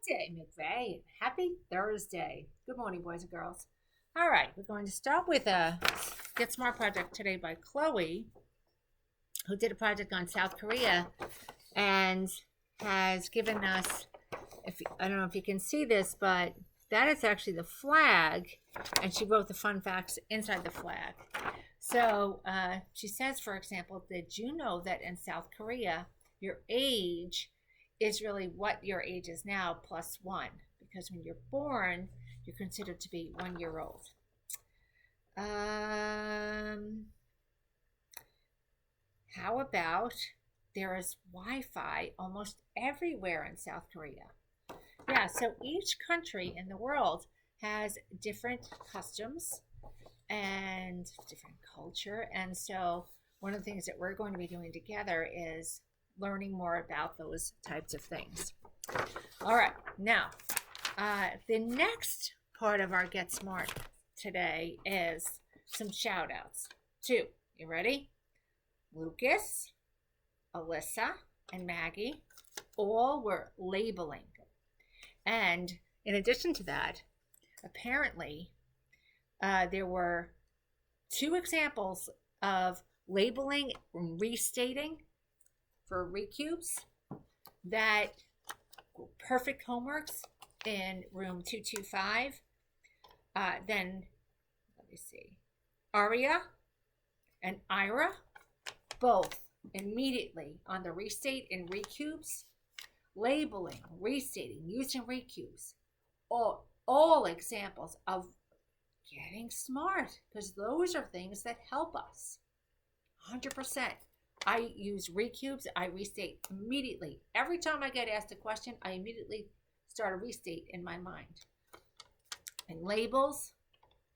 Day, McVeigh. Happy Thursday. Good morning, boys and girls. All right, we're going to start with a Get Smart project today by Chloe, who did a project on South Korea and has given us, if I don't know if you can see this, but that is actually the flag, and she wrote the fun facts inside the flag. So she says, for example, did you know that in South Korea, your age is really what your age is now plus one? Because when you're born, you're considered to be 1 year old. How about there is Wi-Fi almost everywhere in South Korea? Yeah, so each country in the world has different customs and different culture. And so one of the things that we're going to be doing together is learning more about those types of things. All right, now the next part of our Get Smart today is some shout outs. Two, you ready? Lucas, Alyssa, and Maggie all were labeling. And in addition to that, apparently there were two examples of labeling and restating for Recubes that perfect homeworks in room 225. Then, let me see, Aria and Ira, both immediately on the restate and Recubes, labeling, restating, using Recubes, all examples of getting smart, because those are things that help us 100%. I use Recubes. I restate immediately. Every time I get asked a question, I immediately start a restate in my mind. And labels,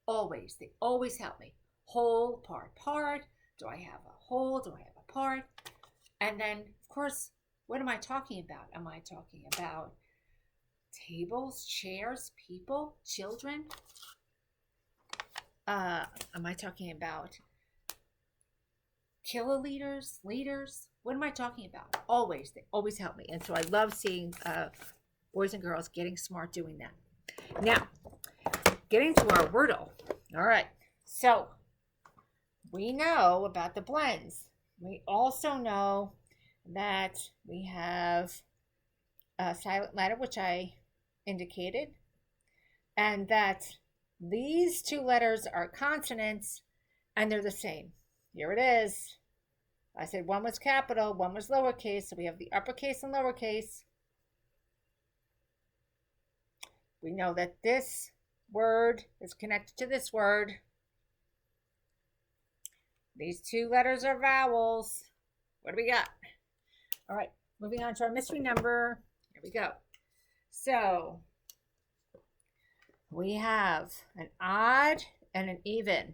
always, they always help me. Whole, part. Do I have a whole? Do I have a part? And then, of course, what am I talking about? Am I talking about tables, chairs, people, children? Am I talking about kiloliters, liters? What am I talking about? Always, they always help me. And so I love seeing boys and girls getting smart doing that. Now, getting to our Wordle. All right, so we know about the blends. We also know that we have a silent letter, which I indicated, and that these two letters are consonants and they're the same. Here it is. I said one was capital, one was lowercase, so we have the uppercase and lowercase. We know that this word is connected to this word. These two letters are vowels. What do we got? All right, moving on to our mystery number. Here we go. So we have an odd and an even.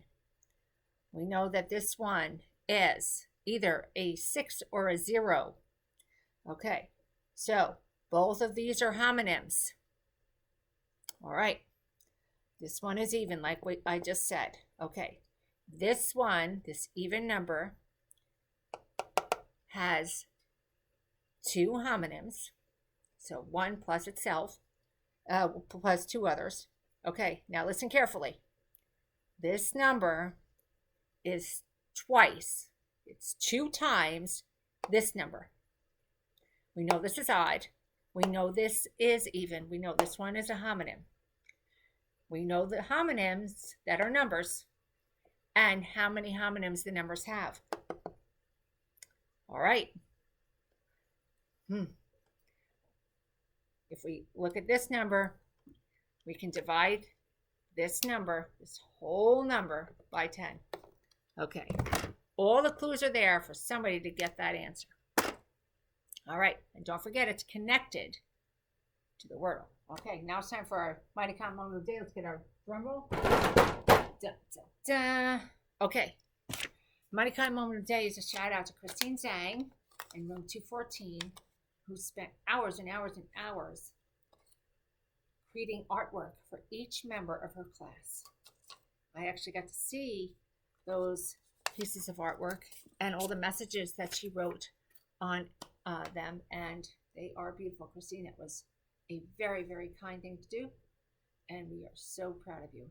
We know that this one is either a 6 or a 0. Okay, so both of these are homonyms. All right, this one is even, like what I just said. Okay, this one, this even number, has two homonyms. So one plus itself, plus two others. Okay, now listen carefully. This number is twice. It's 2 times this number. We know this is odd. We know this is even. We know this one is a homonym. We know the homonyms that are numbers and how many homonyms the numbers have. All right. If we look at this number, we can divide this number, this whole number, by 10. Okay, all the clues are there for somebody to get that answer. All right, and don't forget it's connected to the Wordle. Okay, now it's time for our Mighty Con moment of the day. Let's get our drum roll. Da, da, da. Okay, Mighty Con moment of the day is a shout out to Christine Zhang in room 214, who spent hours and hours and hours creating artwork for each member of her class. I actually got to see those pieces of artwork and all the messages that she wrote on them, and they are beautiful. Christine, it was a very, very kind thing to do, and we are so proud of you.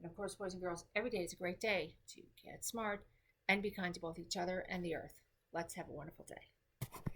And of course, boys and girls, every day is a great day to get smart and be kind to both each other and the earth. Let's have a wonderful day.